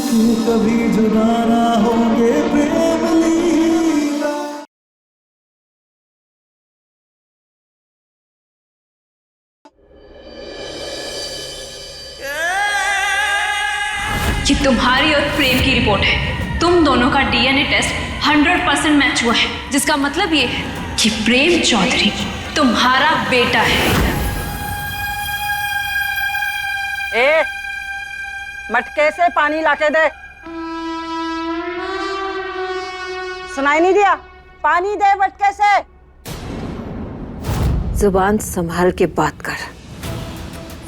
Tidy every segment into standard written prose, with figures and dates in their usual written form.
कि कभी जुदा ना होंगे प्रेम लीला। ये तुम्हारी और प्रेम की रिपोर्ट है। तुम दोनों का डीएनए टेस्ट 100% मैच हुआ है, जिसका मतलब ये है कि प्रेम चौधरी तुम्हारा बेटा है। ए, मटके से पानी लाके दे। सुनाई नहीं दिया? पानी दे मटके से। जुबान संभाल के बात कर,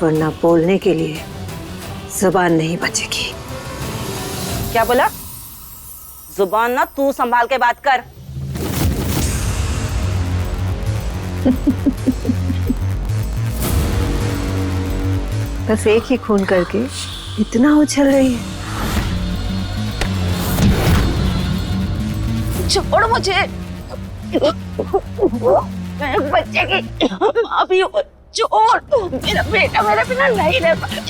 वरना बोलने के लिए जुबान नहीं बचेगी। क्या बोला? जुबान ना तू संभाल के बात कर। बस एक ही खून करके इतना उछल रही है। छोड़ मुझे, मैं बच्चे की माँ भी हूँ। छोड़, मेरा बेटा मेरे बिना नहीं रह पाएगा।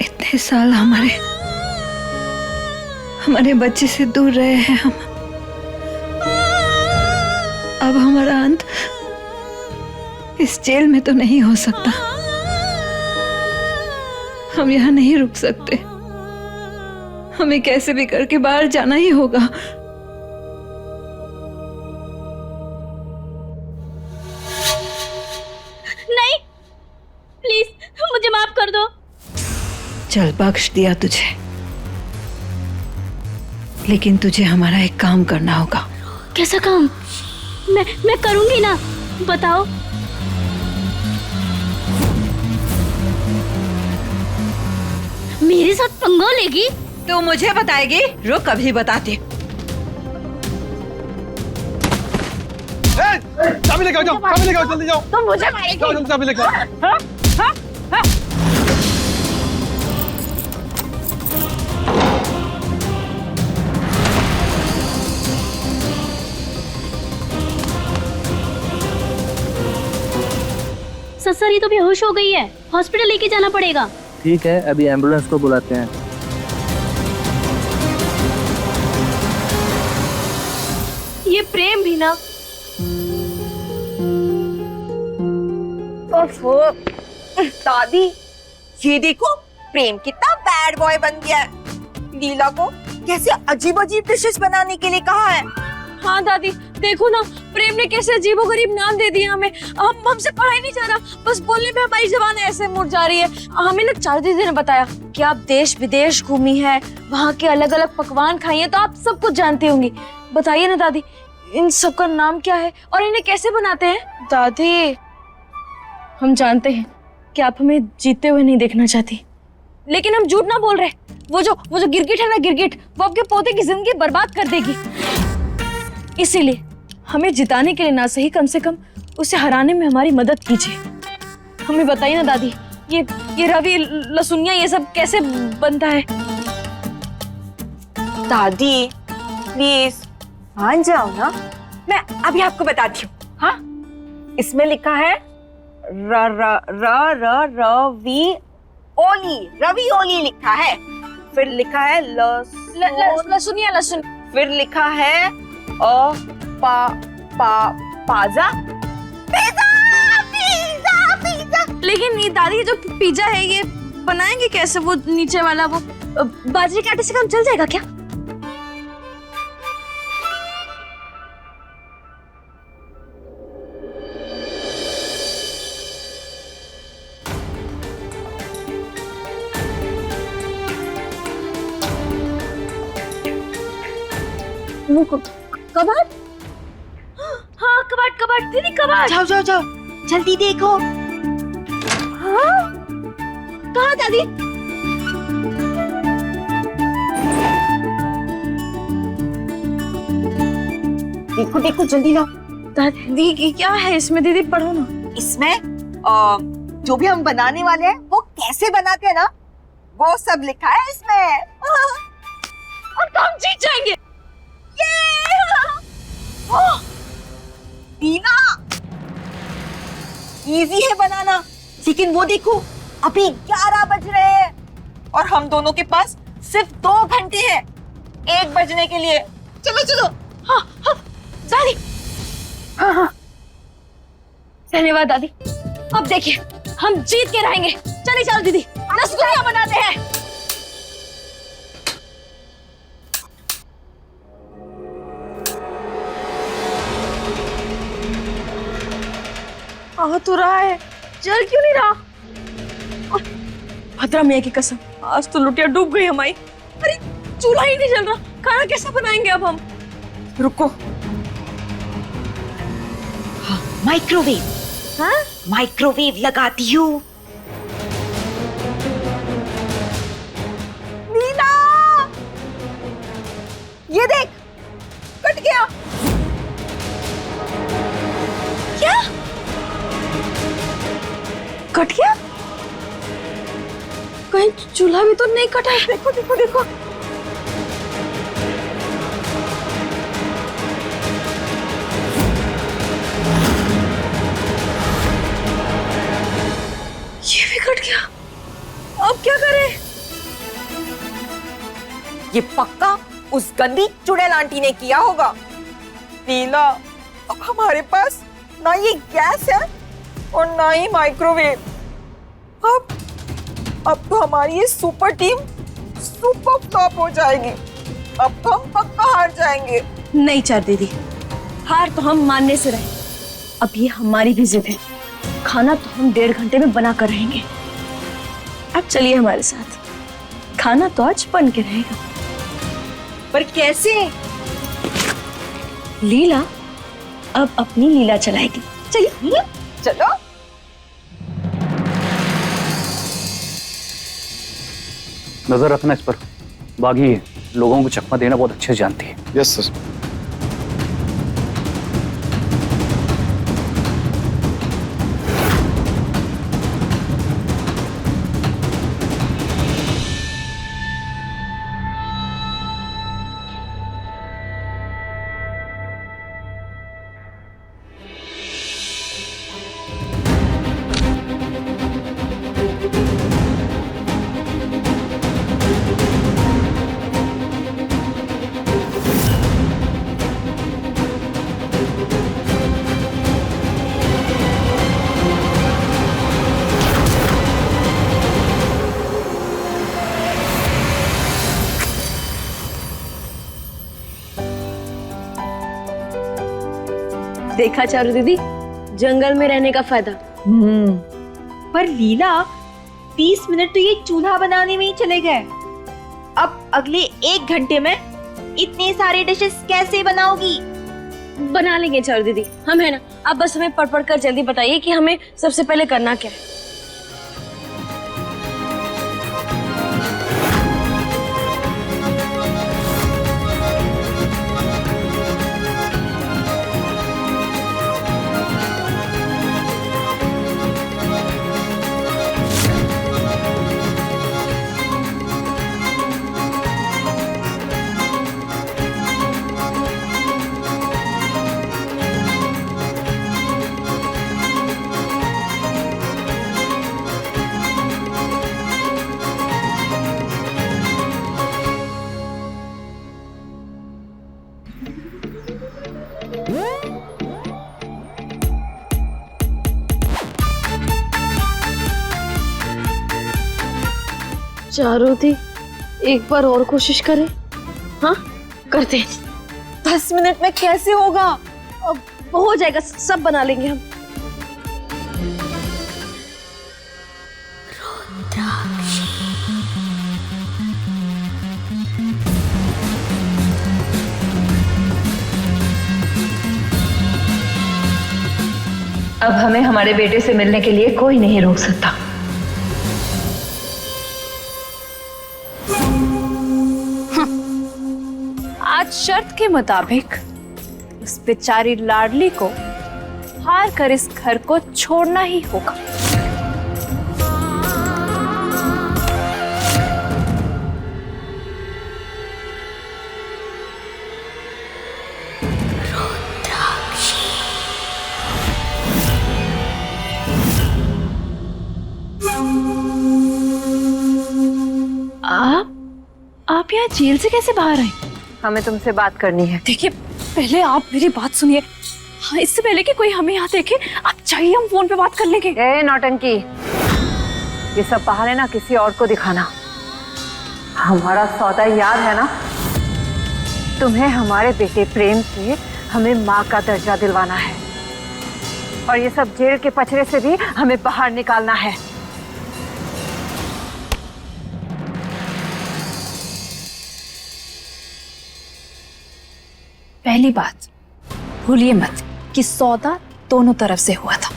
इतने साल हमारे बच्चे से दूर रहे हैं हम। अब हमारा अंत इस जेल में तो नहीं हो सकता। हम यहाँ नहीं रुक सकते। हमें कैसे भी करके बाहर जाना ही होगा। नहीं, प्लीज मुझे माफ कर दो। चल, बख्श दिया तुझे, लेकिन तुझे हमारा एक काम करना होगा। कैसा काम? मैं करूंगी ना, बताओ। मेरे साथ पंगा लेगी? तो मुझे बताएगी? रुक, अभी बताती। चाबी लेकर जाओ, चाबी लेकर जल्दी जाओ। तुम मुझे मारेगी? जाओ जल्दी चाबी लेकर। ससुर ये तो बेहोश हो गई है, हॉस्पिटल लेके जाना पड़ेगा। ठीक है, अभी एम्बुलेंस को बुलाते हैं। ये प्रेम भी ना। ओफो, दादी ये देखो, प्रेम कितना बैड बॉय बन गया है। लीला को कैसे अजीब अजीब डिशेस बनाने के लिए कहा है। हाँ दादी, देखो ना, प्रेम ने कैसे अजीबोगरीब नाम दे दिया हमें। हमसे पढ़ा ही नहीं जा रहा, बस बोलने में हमारी जबान ऐसे मुड़ जा रही है। हमें ना 4 दीदी ने बताया कि आप देश विदेश घूमी है, वहाँ के अलग अलग पकवान खाई है, तो आप सब कुछ जानती होंगी। बताइए ना दादी, इन सब का नाम क्या है और इन्हें कैसे बनाते हैं? दादी, हम जानते हैं कि आप हमें जीते हुए नहीं देखना चाहती, लेकिन हम झूठ ना बोल रहे। वो जो गिरगिट है ना, गिरगिट, वो आपके पोते की जिंदगी बर्बाद कर देगी। इसीलिए हमें जिताने के लिए ना सही, कम से कम उसे हराने में हमारी मदद कीजिए। हमें बताइए ना दादी, ये रवि, लहसुनिया, ये सब कैसे बनता है? दादी प्लीज मान जाओ ना, मैं अभी आपको बताती हूँ। हाँ, इसमें लिखा है रवि ओली लिखा है, फिर लिखा है लहसुनिया, लहसुन, फिर लिखा है पाजा, पिज़्ज़ा। लेकिन ये दादी, जो पिज्जा है ये बनाएंगे कैसे? वो नीचे वाला, वो बाजरे के आटे से काम चल जाएगा क्या? कबाड़? हाँ, कबाड़ दीदी, कबाड़। जाओ जल्दी देखो। हाँ? कहाँ दादी? देखो जल्दी लाओ। दादी, क्या है इसमें? दीदी पढ़ो ना। इसमें जो भी हम बनाने वाले हैं वो कैसे बनाते हैं ना, वो सब लिखा है इसमें। इजी है बनाना, लेकिन वो देखो अभी 11 बज रहे हैं और हम दोनों के पास सिर्फ 2 घंटे हैं 1 बजने के लिए। चलो चलो। हाँ हाँ दादी, हाँ हाँ धन्यवाद दादी। अब देखिए हम जीत के रहेंगे। चलिए चलो दीदी, रसगुल्ला बनाते हैं। आ तो रहा है, जल क्यों नहीं रहा? भद्रा मैया की कसम, आज तो लुटिया डूब गई हमारी। अरे चूल्हा ही नहीं जल रहा, खाना कैसे बनाएंगे अब हम? रुको। हाँ, माइक्रोवेव। हाँ माइक्रोवेव लगाती हूँ। नीना, ये देख, कट गया। क्या कट गया? कहीं चूल्हा भी तो नहीं कटा है। देखो देखो देखो। ये भी कट गया। अब क्या करें? ये पक्का उस गंदी चुड़ैल आंटी ने किया होगा। नीला, अब हमारे पास ना ये गैस है और ना ही माइक्रोवेव। अब तो हमारी ये सुपर टीम सुपर फ्लॉप हो जाएगी। अब तो हम पक्का हार जाएंगे। नहीं चार दीदी, हार तो हम मानने से रहे। अब ये हमारी भी जिद है। खाना तो हम 1.5 घंटे में बना कर रहेंगे। अब चलिए हमारे साथ, खाना तो आज बन के रहेगा। पर कैसे? लीला अब अपनी लीला चलाएगी। चलिए चलो। नजर रखना इस पर, बागी है, लोगों को चकमा देना बहुत अच्छे से जानती है। Yes sir. देखा चारू दीदी, जंगल में रहने का फायदा। पर लीला 30 मिनट तो ये चूल्हा बनाने में ही चले गए। अब अगले 1 घंटे में इतने सारे डिशेस कैसे बनाओगी? बना लेंगे चारू दीदी, हम है ना। आप बस हमें पढ़ कर जल्दी बताइए कि हमें सबसे पहले करना क्या है। चारू दी, एक बार और कोशिश करें। हाँ करते हैं। 10 मिनट में कैसे होगा? अब हो जाएगा, सब बना लेंगे हम। अब हमें हमारे बेटे से मिलने के लिए कोई नहीं रोक सकता। आज शर्त के मुताबिक उस बेचारी लाडली को हार कर इस घर को छोड़ना ही होगा। आप यहाँ जेल से कैसे बाहर आए? हमें तुमसे बात करनी है। देखिए पहले आप मेरी बात सुनिए। हाँ, इससे पहले कि कोई हमें यहाँ देखे आप चाहिए हम फोन पे बात कर लेंगे। ए नौटंकी, ये सब बहाने ना किसी और को दिखाना। हमारा सौदा याद है ना? तुम्हें हमारे बेटे प्रेम से हमें माँ का दर्जा दिलवाना है और ये सब जेल के पचड़े से भी हमें बाहर निकालना है। पहली बात भूलिए मत कि सौदा दोनों तरफ से हुआ था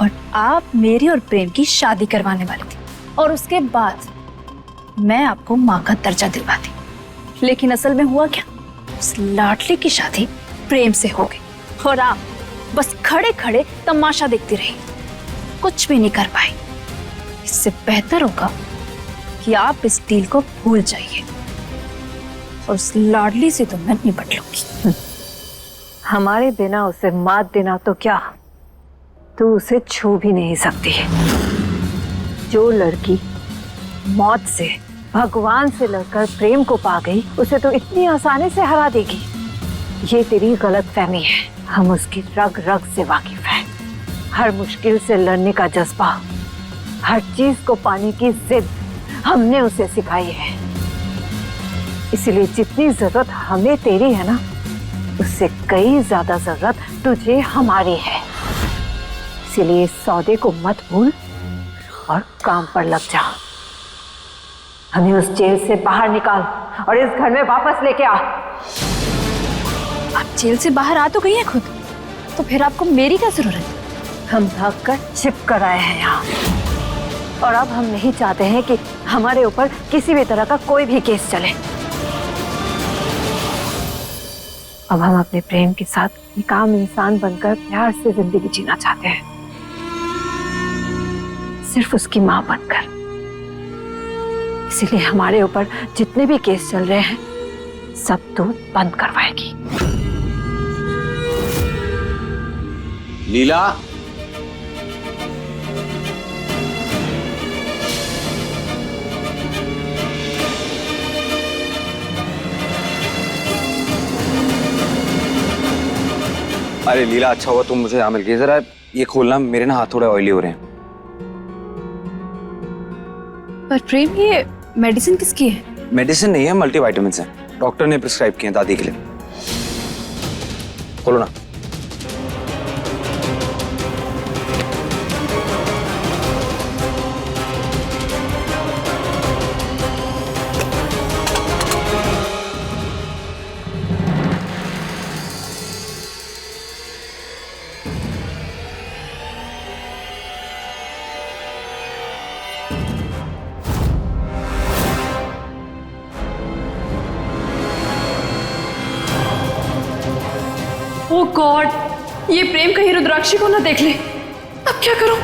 और आप मेरी और प्रेम की शादी करवाने वाले थे और उसके बाद मैं आपको माँ का दर्जा दिलवाती। लेकिन असल में हुआ क्या, उस लाडली की शादी प्रेम से हो गई और आप बस खड़े खड़े तमाशा देखती रही, कुछ भी नहीं कर पाई। इससे बेहतर होगा कि आप इस डील को भूल जाइए और उस लाडली से तो मैं निपट लूंगी। हमारे बिना उसे मात देना तो क्या, तू उसे छू भी नहीं सकती है। जो लड़की मौत से, भगवान से लड़कर प्रेम को पा गई, उसे तो इतनी आसानी से हरा देगी। ये तेरी गलतफहमी है। हम उसकी रग रग से वाकिफ हैं। हर मुश्किल से लड़ने का जज्बा, हर चीज को पाने की जिद हमने उसे सिखाई है। इसलिए जितनी जरूरत हमें तेरी है ना, उससे कई ज्यादा जरूरत तुझे हमारी है। इसीलिए इस सौदे को मत भूल और काम पर लग जा। हमें उस जेल से बाहर निकाल और इस घर में वापस लेके आ। आप जेल से बाहर आ तो गई हैं खुद, तो फिर आपको मेरी क्या जरूरत? हम भाग कर छिप कर आए हैं यहाँ और अब हम नहीं चाहते हैं कि हमारे ऊपर किसी भी तरह का कोई भी केस चले। अब हम अपने प्रेम के साथ एक आम इंसान बनकर प्यार से जिंदगी जीना चाहते हैं, सिर्फ उसकी माँ बनकर। इसीलिए हमारे ऊपर जितने भी केस चल रहे हैं सब तो बंद करवाएगी। लीला, अरे लीला, अच्छा हुआ तुम मुझे यहाँ मिल गई। जरा ये खोलना, मेरे ना हाथ थोड़े ऑयली हो रहे हैं। पर प्रेम ये मेडिसिन किसकी है? मेडिसिन नहीं है, मल्टीविटामिन है। डॉक्टर ने प्रिस्क्राइब किए हैं दादी के लिए। खोलो ना। ओह गॉड, ये प्रेम कहीं रुद्राक्षी को ना देख ले। अब क्या करूं?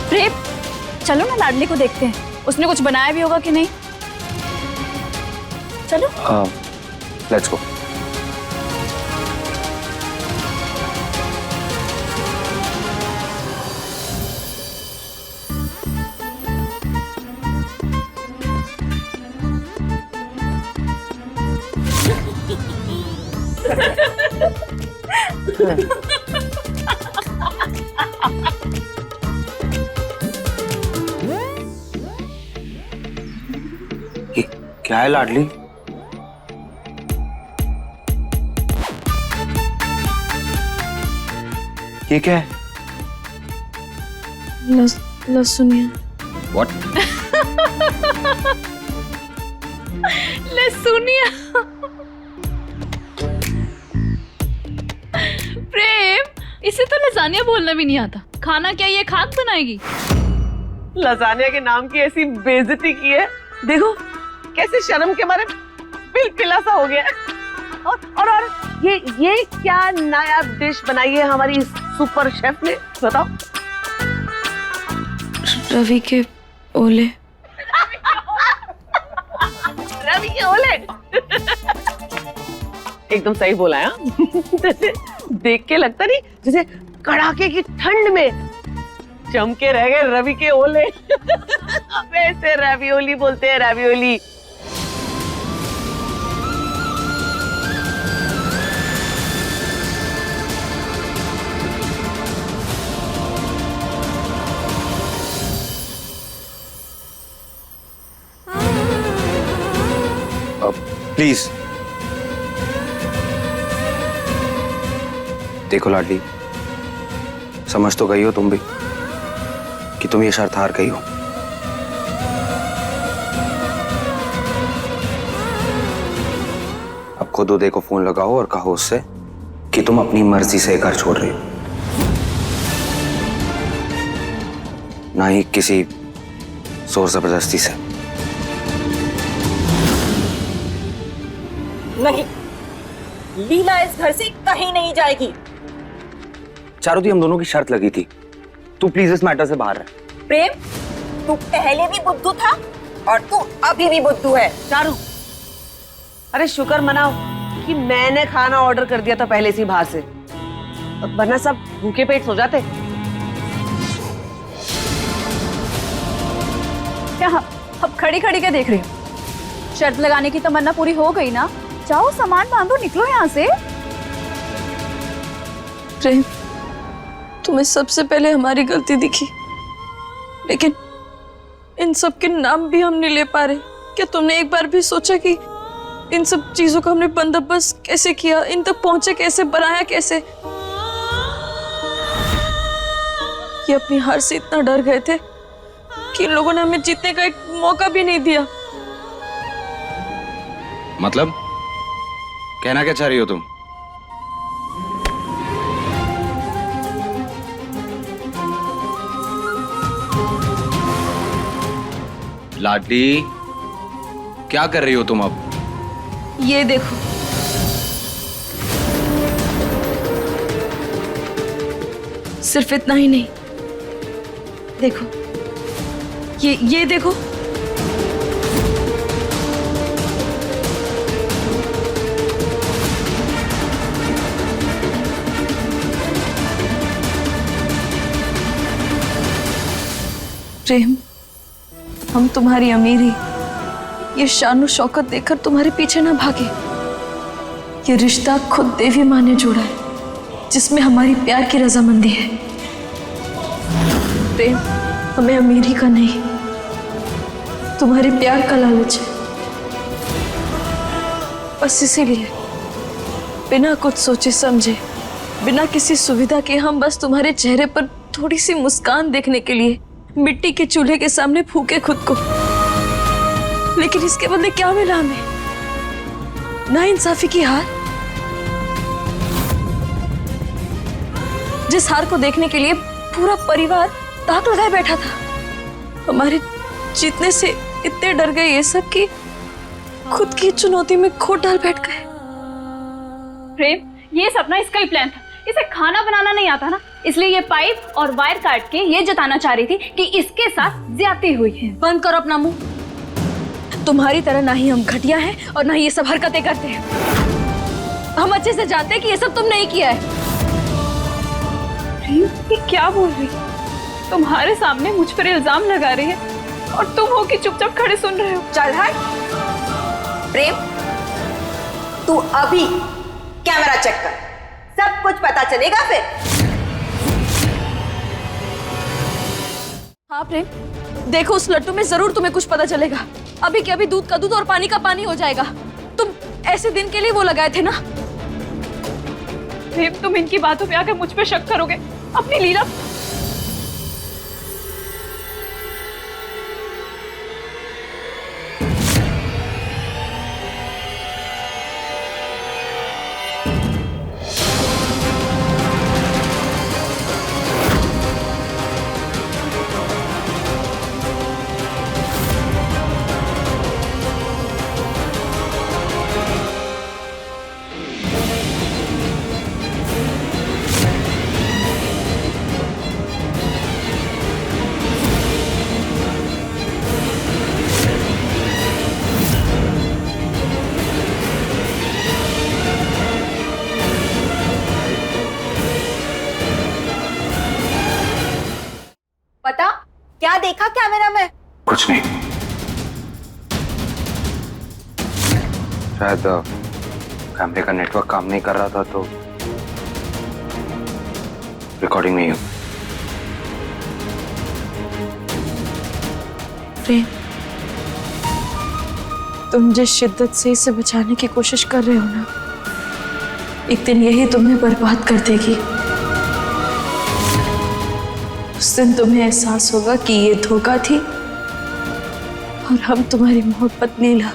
प्रेम, चलो ना लाडली को देखते हैं, उसने कुछ बनाया भी होगा कि नहीं। चलो। Let's go. क्या है लाडली? ये क्या है? लहसुनिया। What? लहसुनिया। प्रेम, इसे तो लजानिया बोलना भी नहीं आता। खाना क्या ये खाक बनाएगी? लजानिया के नाम की ऐसी बेइज्जती की है, देखो कैसे शर्म के मारे पिलपिला सा हो गया है। और ये क्या नया डिश बनाई है हमारी सुपर शेफ ने, बताओ। रवि के ओले। रवि के ओले एकदम सही बोला है। देख के लगता नहीं जैसे कड़ाके की ठंड में जम के रह गए रवि के ओले। वैसे रवियोली बोलते हैं, रवियोली। प्लीज देखो लाडली, समझ तो गई हो तुम भी कि तुम ये शर्त हार गई हो। अब खुद उदय को फोन लगाओ और कहो उससे कि तुम अपनी मर्जी से घर छोड़ रही हो, ना ही किसी जोर जबरदस्ती से। नहीं, लीला इस घर से कहीं नहीं जाएगी। चारुति, हम दोनों की शर्त लगी थी, तू प्लीज इस मैटर से बाहर रह। प्रेम, तू पहले भी बुद्धू था और तू अभी भी बुद्धू है। चारू, अरे शुक्र मनाओ कि मैंने खाना ऑर्डर कर दिया था पहले से बाहर से, वरना सब भूखे पेट सो जाते। क्या अब खड़ी खड़ी क्या देख रही हो? शर्त लगाने की तमन्ना पूरी हो गई ना? जाओ सामान बांधो, निकलो यहाँ से। प्रेम, तुम्हें सबसे पहले हमारी गलती दिखी, लेकिन इन सब के नाम भी हम नहीं ले पा रहे। क्या तुमने एक बार भी सोचा कि इन सब चीजों का हमने बंदोबस्त कैसे किया, इन तक पहुंचे कैसे, बनाया कैसे? ये अपनी हार से इतना डर गए थे कि इन लोगों ने हमें जीतने का एक मौका भी नहीं दिया। मतलब कहना क्या चाह रही हो तुम? लाडली, क्या कर रही हो तुम अब? ये देखो, सिर्फ इतना ही नहीं, देखो ये देखो, प्रेम, हम तुम्हारी अमीरी, ये शान शौकत देखकर तुम्हारे पीछे ना भागे। ये रिश्ता खुद देवी माँ ने जोड़ा है, जिसमें हमारी प्यार की रजामंदी है। प्रेम, हमें अमीरी का नहीं, तुम्हारे प्यार का लालच है। बस इसीलिए बिना कुछ सोचे समझे, बिना किसी सुविधा के, हम बस तुम्हारे चेहरे पर थोड़ी सी मुस्कान देखने के लिए मिट्टी के चूल्हे के सामने फूके खुद को। लेकिन इसके बदले क्या मिला हमें? नाइंसाफी की हार। जिस हार को देखने के लिए पूरा परिवार ताक लगाए बैठा था, हमारे जीतने से इतने डर गए ये सब कि खुद की चुनौती में खो डाल बैठ गए। प्रेम, ये सपना इसका ही प्लान था। इसे खाना बनाना नहीं आता ना, इसलिए ये पाइप और वायर काट के ये जताना चाह रही थी कि इसके साथ ज्यादती हुई है। बंद करो अपना मुंह। तुम्हारी तरह ना ही हम घटिया हैं और ना ही ये सब हरकतें करते हैं। हम अच्छे से जानते हैं कि ये सब तुमने ही किया है। प्रेम, ये क्या बोल रही है? तुम्हारे सामने मुझ पर इल्जाम लगा रही है और तुम हो कि चुपचाप खड़े सुन रहे हो। चल हट। प्रेम, तू अभी कैमरा चेक कर, सब कुछ पता चलेगा फिर। हाँ प्रेम, देखो उस लट्टू में जरूर तुम्हें कुछ पता चलेगा। अभी के अभी दूध का दूध और पानी का पानी हो जाएगा। तुम ऐसे दिन के लिए वो लगाए थे ना। प्रेम, तुम इनकी बातों पे आकर मुझ पे शक करोगे। अपनी लीला कैमरा में? कुछ नहीं, शायद कैमरे का नेटवर्क काम नहीं कर रहा था तो रिकॉर्डिंग नहीं हुई। प्रेम, तुम जिस शिद्दत से इसे बचाने की कोशिश कर रहे हो ना, एक दिन यही तुम्हें बर्बाद कर देगी। उस दिन तुम्हें एहसास होगा कि ये धोखा थी और हम तुम्हारी मोहब्बत लीला।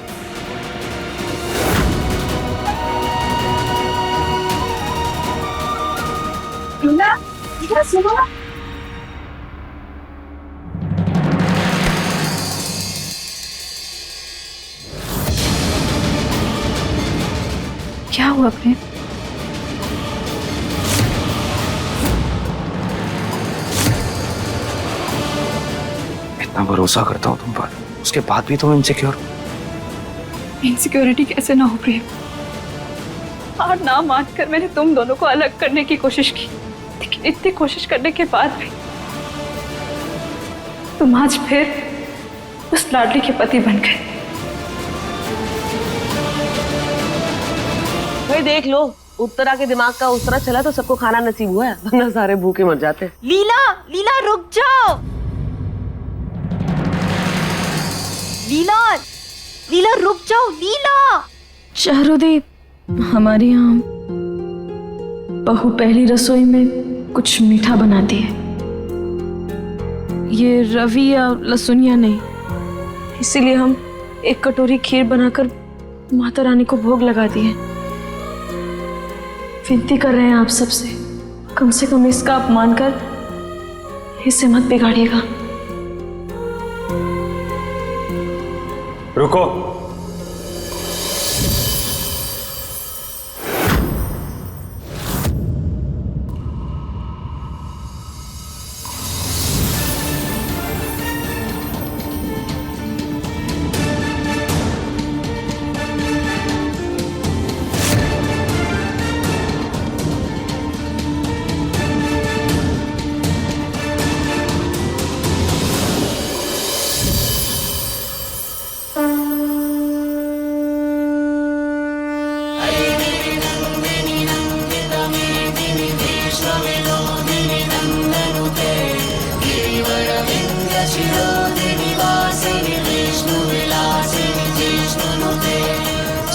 सुनो, क्या हुआ प्रेम? इतना भरोसा करता हूँ तुम पर, उसके बाद भी तुम इनसिक्योर हो। इनसिक्योरिटी कैसे ना हो प्रेम? हार ना मानकर मैंने तुम दोनों को अलग करने की कोशिश की, लेकिन इतनी कोशिश करने के बाद भी तुम आज फिर उस लाडली के पति बन गए। भाई देख लो, उत्तरा के दिमाग का उस तरह चला तो सबको खाना नसीब हुआ है, वरना सारे भूखे मर जाते। लीला, लीला रुक जाओ। लीला, लीला रुक जाओ, लीला। चारुदीप, हमारे यहाँ बहू पहली रसोई में कुछ मीठा बनाती है। ये रवि या लहसुनिया नहीं, इसीलिए हम एक कटोरी खीर बनाकर माता रानी को भोग लगा दिए। विनती कर रहे हैं आप सबसे, कम से कम इसका अपमान कर इसे मत बिगाड़िएगा। रुको,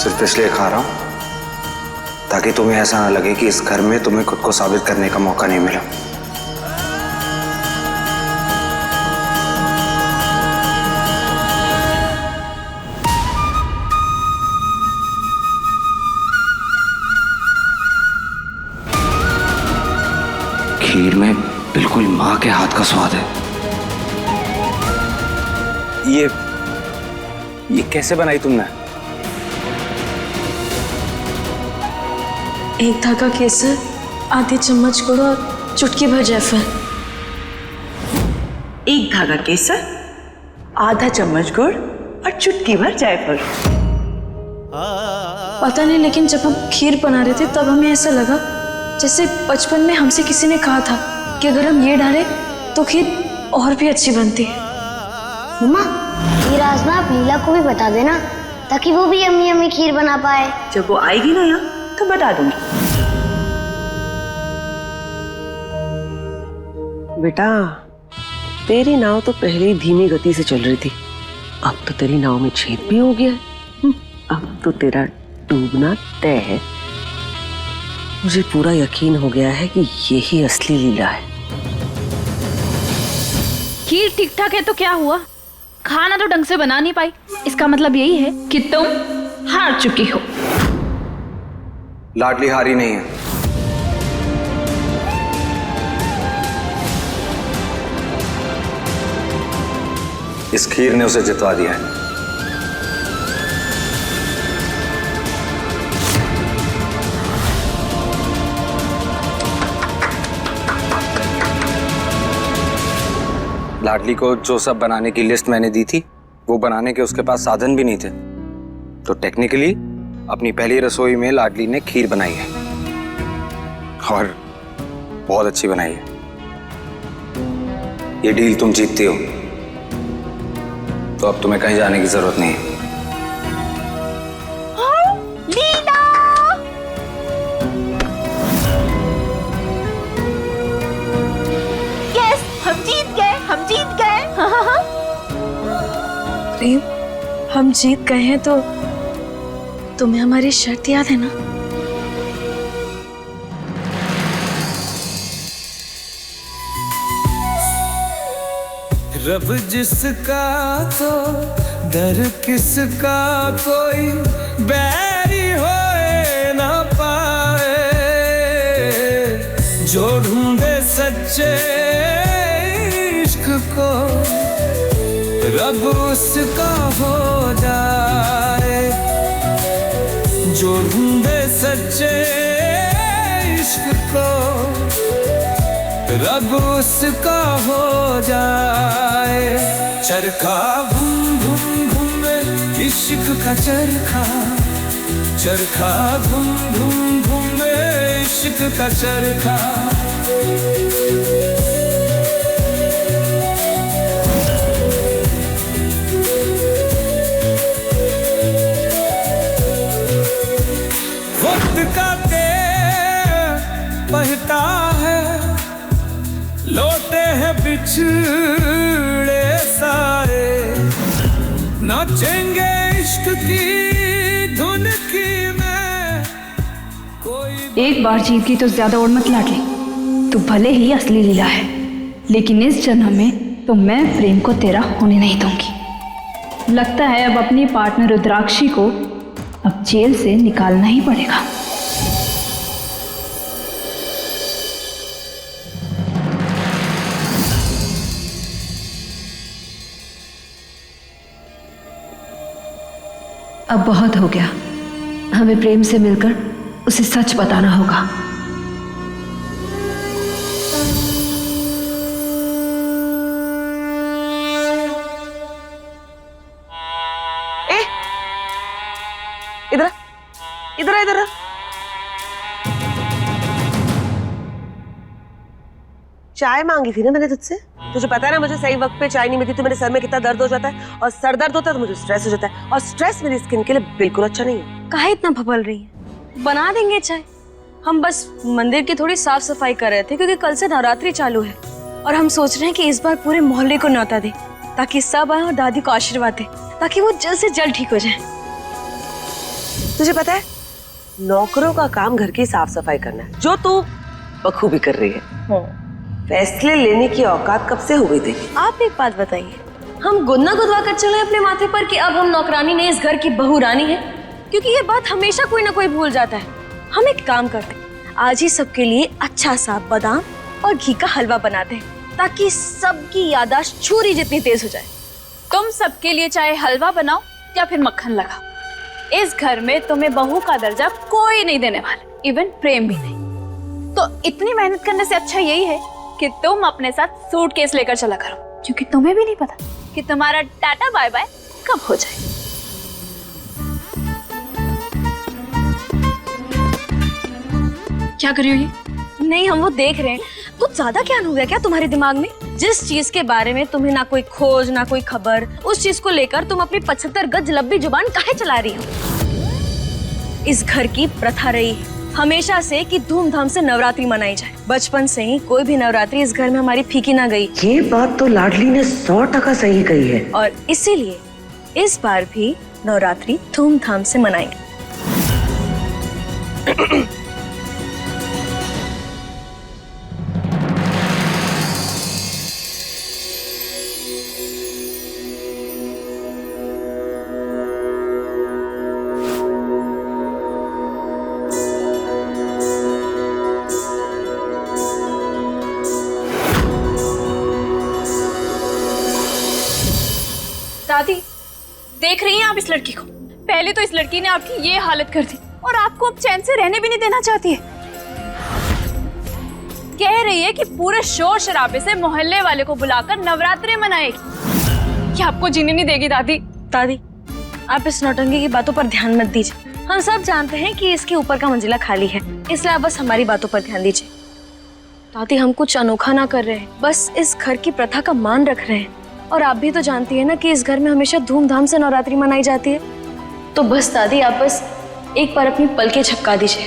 सिर्फ इसलिए खा रहा हूं ताकि तुम्हें ऐसा ना लगे कि इस घर में तुम्हें खुद को साबित करने का मौका नहीं मिला। खीर में बिल्कुल मां के हाथ का स्वाद है। ये कैसे बनाई तुमने? एक धागा केसर, आधी चम्मच गुड़ और चुटकी भर जायफल। एक धागा केसर, आधा चम्मच गुड़ और चुटकी भर जायफल। पता नहीं, लेकिन जब हम खीर बना रहे थे तब हमें ऐसा लगा जैसे बचपन में हमसे किसी ने कहा था कि अगर हम ये डालें तो खीर और भी अच्छी बनती है। मम्मा, ये राज ना आप लीला को भी बता देना ताकि वो भी यम्मी यम्मी खीर बना पाए। जब वो आएगी ना यहाँ तो बता दूंगी। बेटा, तेरी नाव तो पहले ही धीमी गति से चल रही थी, अब तो तेरी नाव में छेद भी हो गया है। अब तो तेरा डूबना तय है। मुझे पूरा यकीन हो गया है कि यही असली लीला है। खीर ठीक ठाक है तो क्या हुआ, खाना तो ढंग से बना नहीं पाई, इसका मतलब यही है कि तुम हार चुकी हो। लाडली हारी नहीं है। इस खीर ने उसे जितवा दिया है। लाडली को जो सब बनाने की लिस्ट मैंने दी थी वो बनाने के उसके पास साधन भी नहीं थे, तो टेक्निकली अपनी पहली रसोई में लाडली ने खीर बनाई है और बहुत अच्छी बनाई है। ये डील तुम जीतती हो। तो अब तुम्हें कहीं जाने की जरूरत नहीं है। लीला! यस, हम जीत गए, हम जीत गए। प्रेम, हम जीत गए हैं तो तुम्हें हमारी शर्त याद है ना? रब जिसका तो दर किसका, कोई बैरी होए ना पाए, जो ढूंढे सच्चे इश्क को रब उसका हो जाए, जो ढूंढे सच्चे इश्क को रब उसका हो जाए। चरखा घूम घूम घूमे इश्क का चरखा, चरखा घूम घूम घूमे इश्क का चरखा। वक्त का तेर बहता है, लौटे हैं बिछड़े सारे, नाचेंगे इश्क की धुन की में कोई। एक बार जीत गई तो ज्यादा और मत लाडली, तू भले ही असली लीला है, लेकिन इस जन्म में तो मैं प्रेम को तेरा होने नहीं दूंगी। लगता है अब अपनी पार्टनर रुद्राक्षी को अब जेल से निकालना ही पड़ेगा। अब बहुत हो गया, हमें प्रेम से मिलकर उसे सच बताना होगा। इधर इधर इधर। चाय मांगी थी ना मैंने तुझसे, तुझे पता है ना मुझे सही वक्त पे चाय नहीं मिलती तो मेरे सर में कितना दर्द हो जाता है, और सर दर्द होता है तो मुझे स्ट्रेस हो जाता है, और स्ट्रेस मेरी स्किन के लिए बिल्कुल अच्छा नहीं है। काहे इतना भपल रही है? बना देंगे चाय। हम बस मंदिर की थोड़ी साफ सफाई कर रहे थे क्योंकि कल से नवरात्रि चालू है, और हम सोच रहे हैं कि इस बार पूरे मोहल्ले को न्योता दे ताकि सब आए और दादी को आशीर्वाद दे ताकि वो जल्द से जल्द ठीक हो जाए। तुझे पता है नौकरों का काम घर की साफ सफाई करना है, जो तू बखूबी कर रही है। फैसले लेने की औकात कब से हो गई थी? आप एक बात बताइए, हम गुन्ना गुदवा कर चले अपने माथे पर कि अब हम नौकरानी नहीं इस घर की बहू रानी है? क्योंकि ये बात हमेशा कोई ना कोई भूल जाता है। हम एक काम करते हैं, आज ही सबके लिए अच्छा सा बादाम और घी का हलवा बनाते हैं ताकि सबकी याददाश्त छुरी जितनी तेज हो जाए। तुम सबके लिए चाहे हलवा बनाओ या फिर मक्खन लगाओ, इस घर में तुम्हें बहू का दर्जा कोई नहीं देने वाला, इवन प्रेम भी नहीं। तो इतनी मेहनत करने से अच्छा यही है कि तुम अपने साथ सूटकेस लेकर चला करो, क्योंकि तुम्हें भी नहीं पता कि तुम्हारा टाटा बाय बाय कब हो जाए। क्या कर रही हो ये? नहीं, हम वो देख रहे हैं। कुछ ज्यादा ज्ञान हो गया क्या तुम्हारे दिमाग में? जिस चीज के बारे में तुम्हें ना कोई खोज ना कोई खबर, उस चीज को लेकर तुम अपनी 75 गज लंबी जुबान काहे चला रही हो? इस घर की प्रथा रही है हमेशा से कि धूमधाम से नवरात्रि मनाई जाए। बचपन से ही कोई भी नवरात्रि इस घर में हमारी फीकी ना गई। ये बात तो लाडली ने 100% सही कही है, और इसीलिए इस बार भी नवरात्रि धूमधाम से मनाएंगे। दादी, देख रही हैं आप इस लड़की को? पहले तो इस लड़की ने आपकी ये हालत कर दी और आपको अब चैन से रहने भी नहीं देना चाहती है। कह रही है कि पूरे शोर शराबे से मोहल्ले वाले को बुलाकर नवरात्रि मनाएगी। क्या आपको जीने नहीं देगी दादी? दादी, आप इस नौटंकी की बातों पर ध्यान मत दीजिए। हम सब जानते हैं कि इसके ऊपर का मंजिला खाली है, इसलिए आप बस हमारी बातों पर ध्यान दीजिए। दादी, हम कुछ अनोखा ना कर रहे हैं, बस इस घर की प्रथा का मान रख रहे हैं और आप भी तो जानती है ना कि इस घर में हमेशा धूमधाम से नवरात्रि मनाई जाती है। तो बस दादी, आप बस एक बार अपनी पलकें झपका दीजिए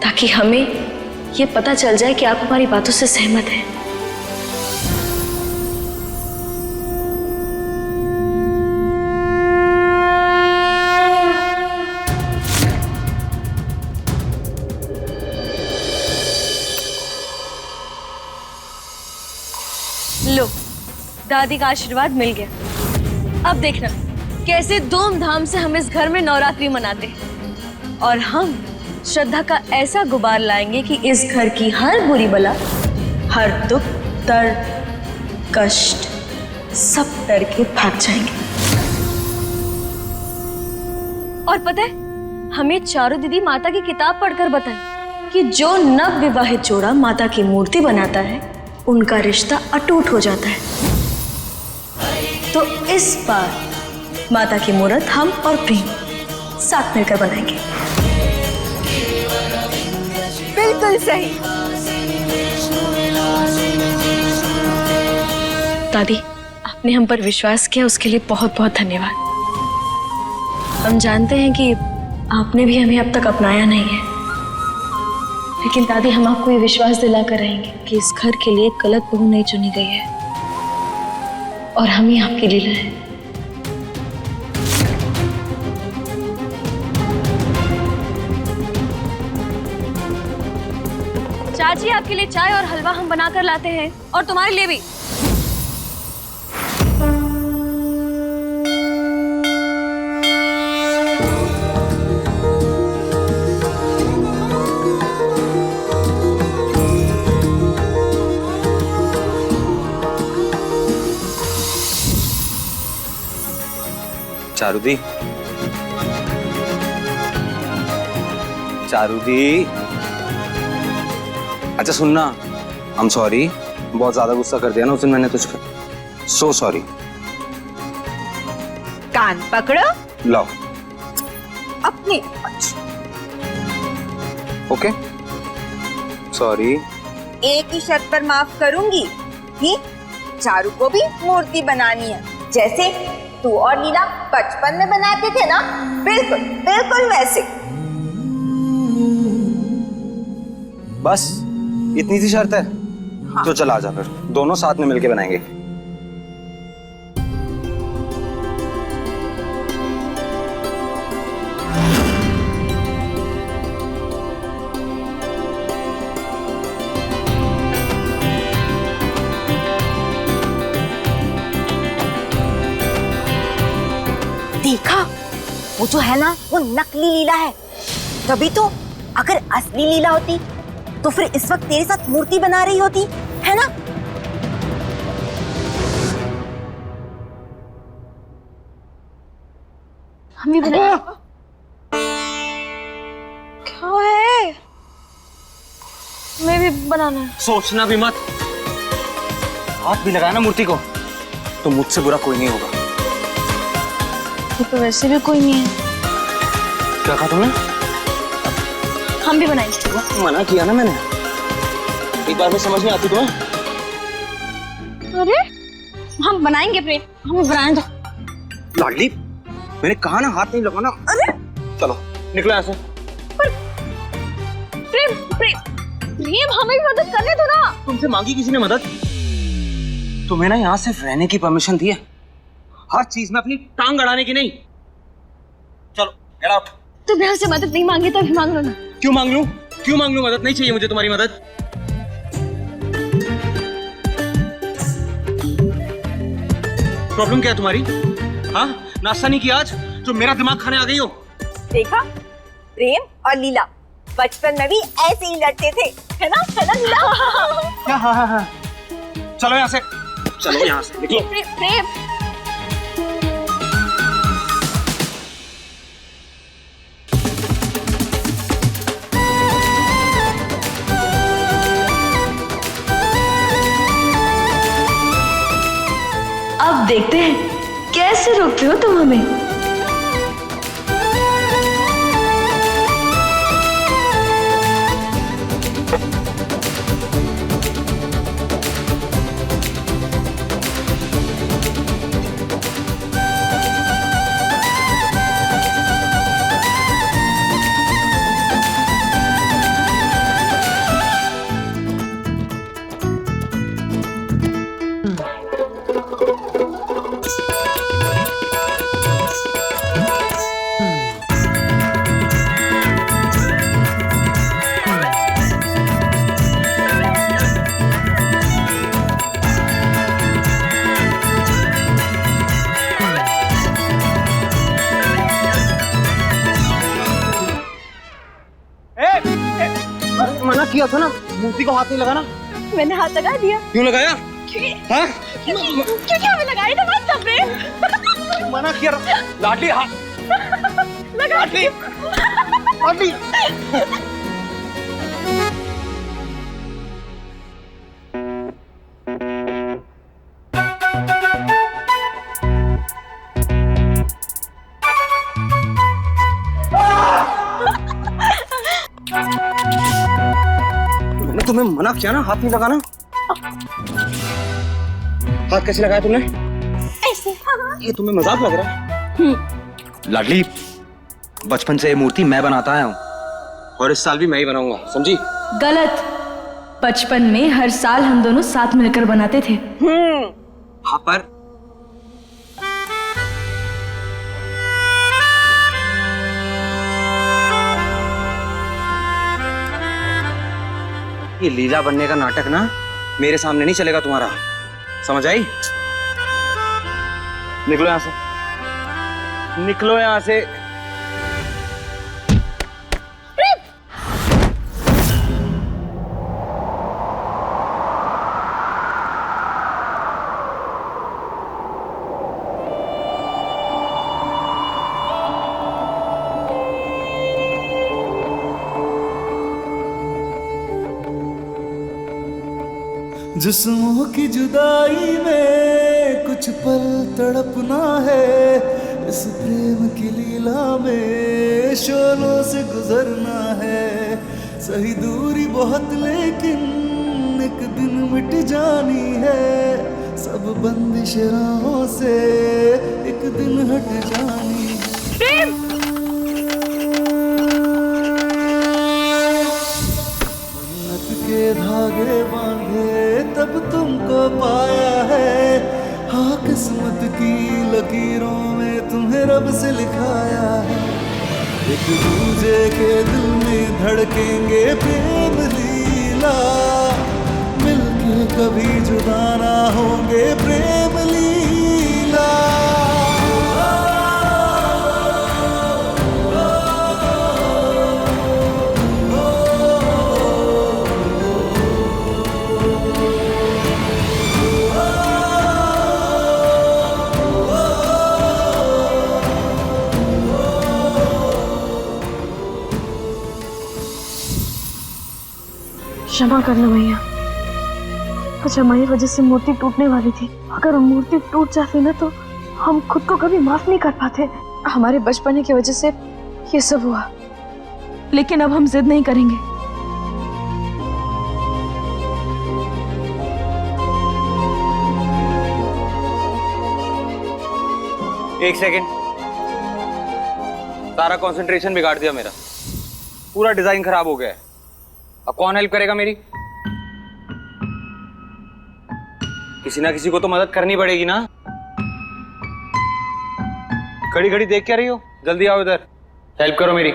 ताकि हमें ये पता चल जाए कि आप हमारी बातों से सहमत हैं। लो, दादी का आशीर्वाद मिल गया। अब देखना कैसे धूमधाम से हम इस घर में नवरात्रि मनाते हैं और हम श्रद्धा का ऐसा गुबार लाएंगे कि इस घर की हर बुरी बला, हर दुख, दर्द, कष्ट सब डर के भाग जाएंगे। और पता है, हमें चारों दीदी माता की किताब पढ़कर बताई कि जो नव विवाहित जोड़ा माता की मूर्ति बनाता है उनका रिश्ता अटूट हो जाता है। तो इस बार माता की मूर्त हम और प्रेम साथ मिलकर बनाएंगे। बिल्कुल सही। दादी, आपने हम पर विश्वास किया, उसके लिए बहुत बहुत धन्यवाद। हम जानते हैं कि आपने भी हमें अब तक अपनाया नहीं है, लेकिन दादी हम आपको ये विश्वास दिलाकर रहेंगे कि इस घर के लिए गलत बहू नहीं चुनी गई है और हम ही आपकी लीला है। चाची, आपके लिए चाय और हलवा हम बनाकर लाते हैं और तुम्हारे लिए भी। चारुदी, चारुदी, अच्छा सुनना, आई एम सॉरी, बहुत ज्यादा गुस्सा कर दिया ना उस दिन मैंने तुझ पर। So sorry. कान पकड़ो। लाओ अपने। Okay, sorry. एक ही शर्त पर माफ करूंगी कि चारू को भी मूर्ति बनानी है, जैसे तू और नीला बचपन में बनाते थे ना, बिल्कुल बिल्कुल वैसे। बस इतनी सी शर्त है? हाँ। तो चल आजा, फिर दोनों साथ में मिलके बनाएंगे। देखा, वो जो है ना वो नकली लीला है। तभी तो, अगर असली लीला होती तो फिर इस वक्त तेरे साथ मूर्ति बना रही होती, है ना? हम भी बना। क्या है? मैं भी बनाना है। सोचना भी मत, हाथ भी लगाना मूर्ति को तो मुझसे बुरा कोई नहीं होगा। तो वैसे भी कोई नहीं है। क्या कहा तुमने? हम भी बनाएंगे। मना किया ना मैंने, एक बार में समझ नहीं आती तुम्हें? अरे हम बनाएंगे प्रेम, हमें बनाने दो। लाडली, मैंने कहा ना हाथ नहीं लगाना। अरे चलो निकलो यहाँ से। प्रेम प्रेम प्रेम, हमें भी मदद करने दो ना। तुमसे मांगी किसी ने मदद? तुम्हें ना यहाँ सिर्फ रहने की परमिशन दी है, हर चीज में अपनी टांग अड़ाने की नहीं। चलो गेट आउट। तुमने हमसे मदद नहीं मांगी तो अभी मांग लो ना। क्यों मांग लूं? क्यों मांग लूं? मदद नहीं चाहिए मुझे तुम्हारी मदद। प्रॉब्लम क्या है तुम्हारी? हाँ, नाश्ता नहीं किया आज जो मेरा दिमाग खाने आ गई हो? देखा, प्रेम और लीला बचपन में भी ऐसे ही लड़ते थे, है ना? है ना लीला? क्या? हाँ हाँ हाँ, चलो यहाँ से, चलो यहाँ से निकलो। प्रेम, अब देखते हैं कैसे रोकते हो तुम हमें। किया था ना, मूर्ति को हाथ नहीं लगाना। मैंने हाथ लगा दिया। क्यों लगाया? हाँ? क्योंकि हमें लगाई ना बात तब प्रेम। मना किया। लाडली हाथ लगा लाडली लाडली। मैंने तुम्हें मना किया ना, हाथ नहीं लगाना। हाथ कैसे लगाया तुमने? ऐसे। ये तुम्हें मजाक लग रहा है? लाडली, बचपन से ये मूर्ति मैं बनाता आया हूँ और इस साल भी मैं ही बनाऊंगा, समझी? गलत। बचपन में हर साल हम दोनों साथ मिलकर बनाते थे। हाँ, पर ये लीला बनने का नाटक ना मेरे सामने नहीं चलेगा तुम्हारा, समझ आई? निकलो यहां से, निकलो यहां से। जिस्मों की जुदाई में कुछ पल तड़पना है, इस प्रेम की लीला में शोलों से गुजरना है। सही दूरी बहुत लेकिन एक दिन मिट जानी है, सब बंदिश राहों से एक दिन हट जानी है। मन्नत के धागे बांधे तब तुमको पाया है, हाँ किस्मत की लकीरों में तुम्हें रब से लिखाया है। एक दूजे के दिल में धड़केंगे प्रेम लीला, मिलके कभी जुदा ना होंगे प्रेम लीला। क्षमा करना भैया, आज हमारी वजह से मूर्ति टूटने वाली थी। अगर वो मूर्ति टूट जाती ना तो हम खुद को कभी माफ नहीं कर पाते। हमारे बचपने की वजह से ये सब हुआ, लेकिन अब हम जिद नहीं करेंगे। एक सेकेंड, सारा कंसंट्रेशन बिगाड़ दिया मेरा, पूरा डिजाइन खराब हो गया है। अब कौन हेल्प करेगा मेरी? किसी ना किसी को तो मदद करनी पड़ेगी ना। खड़ी खड़ी देख क्या रही हो? जल्दी आओ इधर, हेल्प करो मेरी।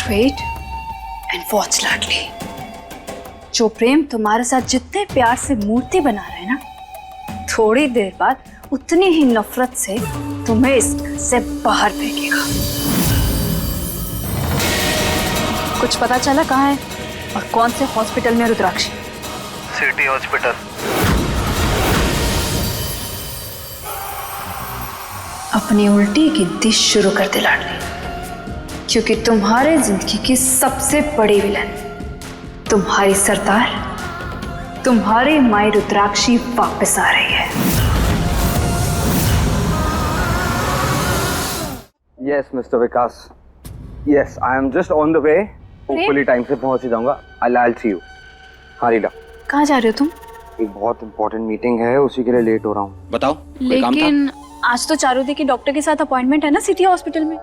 जस्ट वेट एंड वॉच लाडली। जो प्रेम तुम्हारे साथ जितने प्यार से मूर्ति बना रहे हैं ना, थोड़ी देर बाद उतनी ही नफरत से तुम्हें इस घर से बाहर फेंकेगा। कुछ पता चला कहाँ है और कौन से हॉस्पिटल में रुद्राक्षी? City hospital. अपनी उल्टी गिनती शुरू कर दे लाडली, क्योंकि तुम्हारे जिंदगी की सबसे बड़ी विलन, तुम्हारी सरदार, तुम्हारी माई रुद्राक्षी वापस आ रही है। Yes mister Vikas, yes I am just on the way. Hopefully time से पहुंच ही जाऊंगा। आई सी यू। हाँ रीला, कहाँ जा रहे हो तुम? एक बहुत इंपॉर्टेंट मीटिंग है, उसी के लिए लेट हो रहा हूँ। बताओ, कोई काम था? लेकिन आज तो चारुदी की डॉक्टर के साथ अपॉइंटमेंट है ना सिटी हॉस्पिटल में।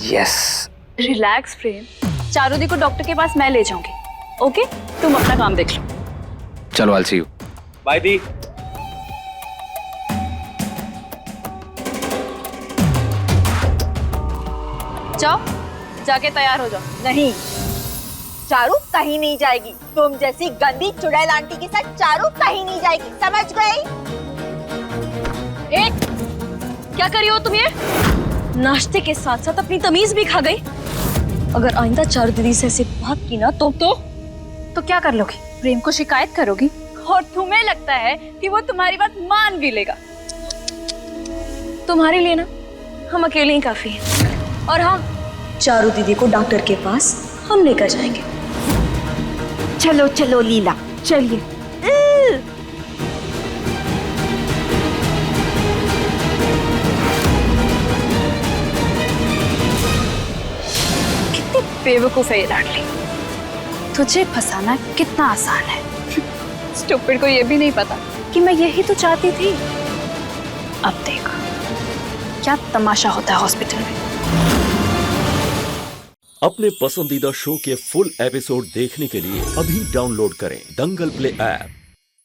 यस। रिलैक्स प्रेम, चारुदी को डॉक्टर के पास मैं ले जाऊंगी। ओके, तुम अपना काम देख लो। चलो आई सी यू। By the. जाओ, जाके तैयार हो जाओ। नहीं, चारू कहीं नहीं जाएगी। तुम जैसी गंदी चुड़ैल आंटी के साथ चारू कहीं नहीं जाएगी, समझ गई? एक, क्या कर रही हो तुम ये? नाश्ते के साथ साथ अपनी तमीज भी खा गई। अगर आइंदा चारू दीदी से ऐसे बात की ना तो क्या कर लोगी? प्रेम को शिकायत करोगी? और तुम्हें लगता है कि वो तुम्हारी बात मान भी लेगा? तुम्हारे लिए ना हम अकेले ही काफी हैं। और हाँ, चारू दीदी को डॉक्टर के पास हम लेकर जाएंगे। चलो चलो लीला, चलिए। कितनी बेवकूफ है ये लाडली, तुझे फंसाना कितना आसान है। स्टूपिड को ये भी नहीं पता कि मैं यही तो चाहती थी। अब देख क्या तमाशा होता है हॉस्पिटल में। अपने पसंदीदा शो के फुल एपिसोड देखने के लिए अभी डाउनलोड करें दंगल प्ले ऐप।